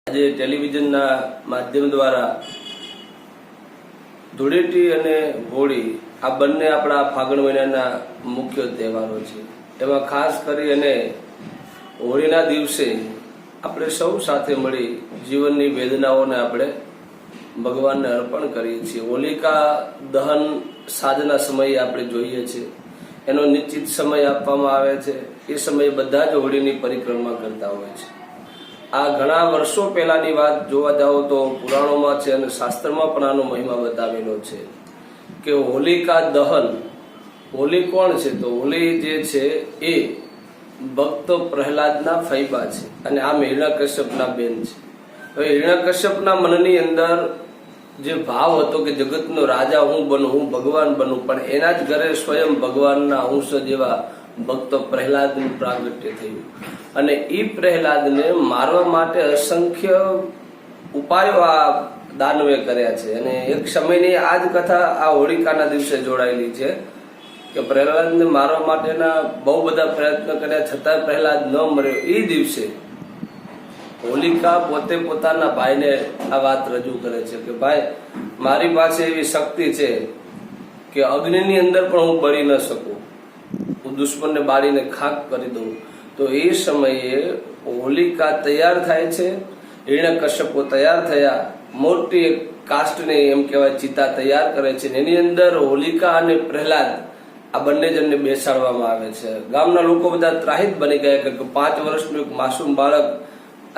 આજે ટેલિવિઝનના માધ્યમ દ્વારા ધૂળેટી અને હોળી આ બંને આપણા ફાગણ મહિનાના મુખ્ય તહેવારો છે। એમાં ખાસ કરી અને હોળીના દિવસે આપણે સૌ સાથે મળી જીવનની વેદનાઓને આપણે ભગવાનને અર્પણ કરીએ છીએ। હોલિકા દહન સાંજના સમયે આપણે જોઈએ છીએ, એનો નિશ્ચિત સમય આપવામાં આવે છે। એ સમયે બધા જ હોળીની પરિક્રમા કરતા હોય છે। આ ઘણા વર્ષો પહેલાની વાત જોવા જાઓ તો પુરાણોમાં છે અને શાસ્ત્રમાં પણ આનો મહિમા બતાવેલો છે કે હોલિકા દહન, હોલી કોણ છે? તો હોલી જે છે એ ભક્ત પ્રહલાદના ફૈબા છે અને આમ હિરણ્યકશ્યપના બેન છે। હવે હિરણ્યકશ્યપના મનની અંદર જે ભાવ હતો કે જગતનો રાજા હું બનું, હું ભગવાન બનું, પણ એના જ ઘરે સ્વયં ભગવાનના અંશ જેવા ભક્ત પ્રહલાદનું પ્રાગટ્ય થયું અને એ પ્રહલાદને મારવા માટે અસંખ્ય ઉપાયો આ દાનવે કર્યા છે। અને એક સમયની આ જ કથા આ હોળિકાના દિવસે જોડાયેલી છે કે પ્રહલાદને મારવા માટેના બહુ બધા પ્રયત્ન કર્યા છતાં પ્રહલાદ ન મર્યો। એ દિવસે હોલિકા પોતે પોતાના ભાઈને આ વાત રજૂ કરે છે કે ભાઈ, મારી પાસે એવી શક્તિ છે કે અગ્નિની અંદર પણ હું બળી ન શકું, હું દુશ્મનને બાળીને ખાક કરી દઉં। તો એ સમયે હોલિકા તૈયાર થાય છે, હિરણ્યકશ્યપો તૈયાર થયા, મોટી એક કાસ્ટને એમ કહેવાય ચિતા તૈયાર કરે છે। એની અંદર હોલિકા અને પ્રહલાદ આ બંને જણને બેસાડવામાં આવે છે। ગામના લોકો બધા ત્રાહિત બની ગયા કે 5 વર્ષનું એક માસૂમ બાળક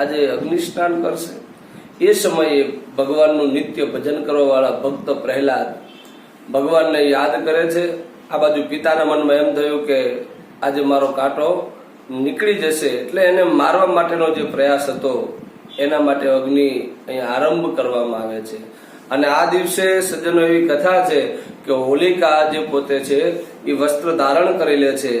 આજે અગ્નિ સ્નાન કરશે। એ સમયે ભગવાનનું નિત્ય ભજન કરવા વાળા ભક્ત પ્રહલાદ ભગવાનને યાદ કરે છે। આ બાજુ પિતાના મનમાં એમ થયું કે આજે મારો કાંટો નીકળી જશે, એટલે એને મારવા માટેનો જે પ્રયાસ હતો એના માટે અગ્નિ અહીંયા આરંભ કરવામાં આવે છે। અને આ દિવસે સજ્જનો એવી કથા છે કે હોલિકા જે પોતે છે એ વસ્ત્ર ધારણ કરી લે છે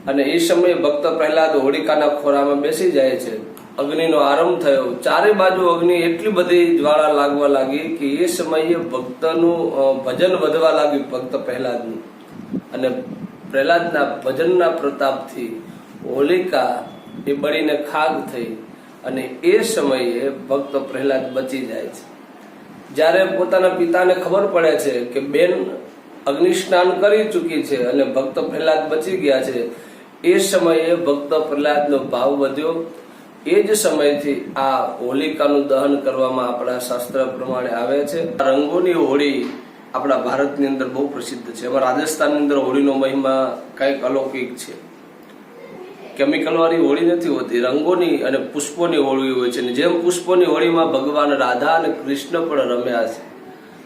અને એ સમયે ભક્ત પ્રહલાદ હોલિકાના ખોરામાં બેસી જાય છે। અગ્નિનો આરંભ થયો, ચારે બાજુ અગ્નિ એટલી બધી જ્વાળા લાગવા લાગી કે એ સમયે ભક્તનું ભજન વધવા લાગ્યું, ભક્ત પ્રહલાદનું, અને પ્રહલાદના ભજનના પ્રતાપથી હોલિકા એ બળીને ખાગ થઈ અને એ સમયે ભક્ત પ્રહલાદ બચી જાય છે। જ્યારે પોતાના પિતાને ખબર પડે છે કે બેન અગ્નિ સ્નાન કરી ચૂકી છે અને ભક્ત પ્રહલાદ બચી ગયા છે, એ સમયે ભક્ત પ્રહલાદનો ભાવ વધ્યો। એ જ સમયથી આ હોલિકાનું દહન કરવામાં આપણા શાસ્ત્ર પ્રમાણે આવે છે। રંગોની હોળી આપણા ભારતની અંદર બહુ પ્રસિદ્ધ છે। એમાં રાજસ્થાનની અંદર હોળીનો મહિમા કંઈક અલૌકિક છે। કેમિકલ વાળી હોળી નથી હોતી, રંગોની અને પુષ્પોની હોળી હોય છે। જેમ પુષ્પોની હોળીમાં ભગવાન રાધા અને કૃષ્ણ પણ રમ્યા છે।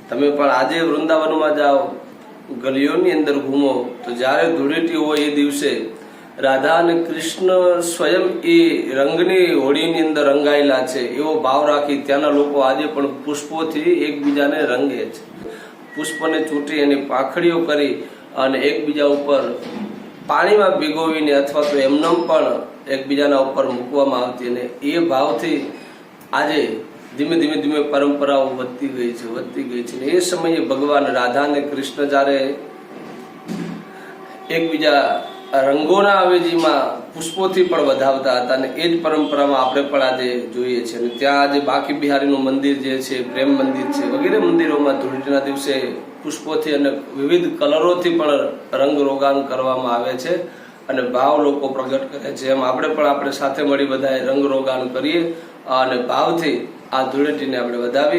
તમે પણ આજે વૃંદાવનમાં જાઓ, ગલીઓની અંદર ઘૂમો તો જ્યારે ધૂળેટી હોય એ દિવસે રાધા અને કૃષ્ણ સ્વયં એ રંગની હોળીની અંદર રંગાયેલા છે એવો ભાવ રાખી ત્યાંના લોકો આજે પણ પુષ્પોથી એકબીજાને રંગે છે। પુષ્પને ચૂંટી એની પાંખડીઓ કરી અને એકબીજા ઉપર પાણીમાં ભીગોવીને અથવા તો એમનેમ પણ એકબીજાના ઉપર મૂકવામાં આવતી અને એ ભાવથી આજે ધીમે ધીમે ધીમે પરંપરાઓ વધતી ગઈ છે। એ સમયે ભગવાન રાધા અને કૃષ્ણ જ્યારે એકબીજા રંગોના અવેજીમાં પુષ્પોથી પણ વધાવતા હતા અને એ જ પરંપરામાં આપણે પણ આજે જોઈએ છીએ। અને ત્યાં આજે બાકી બિહારીનું મંદિર જે છે, પ્રેમ મંદિર છે, વગેરે મંદિરોમાં ધૂળેટીના દિવસે પુષ્પોથી અને વિવિધ કલરોથી પણ રંગ રોગાન કરવામાં આવે છે અને ભાવ લોકો પ્રગટ કરે છે। એમ આપણે પણ આપણે સાથે મળી બધાએ રંગ રોગાન કરીએ અને ભાવથી આ ધૂળેટીને આપણે વધાવીએ।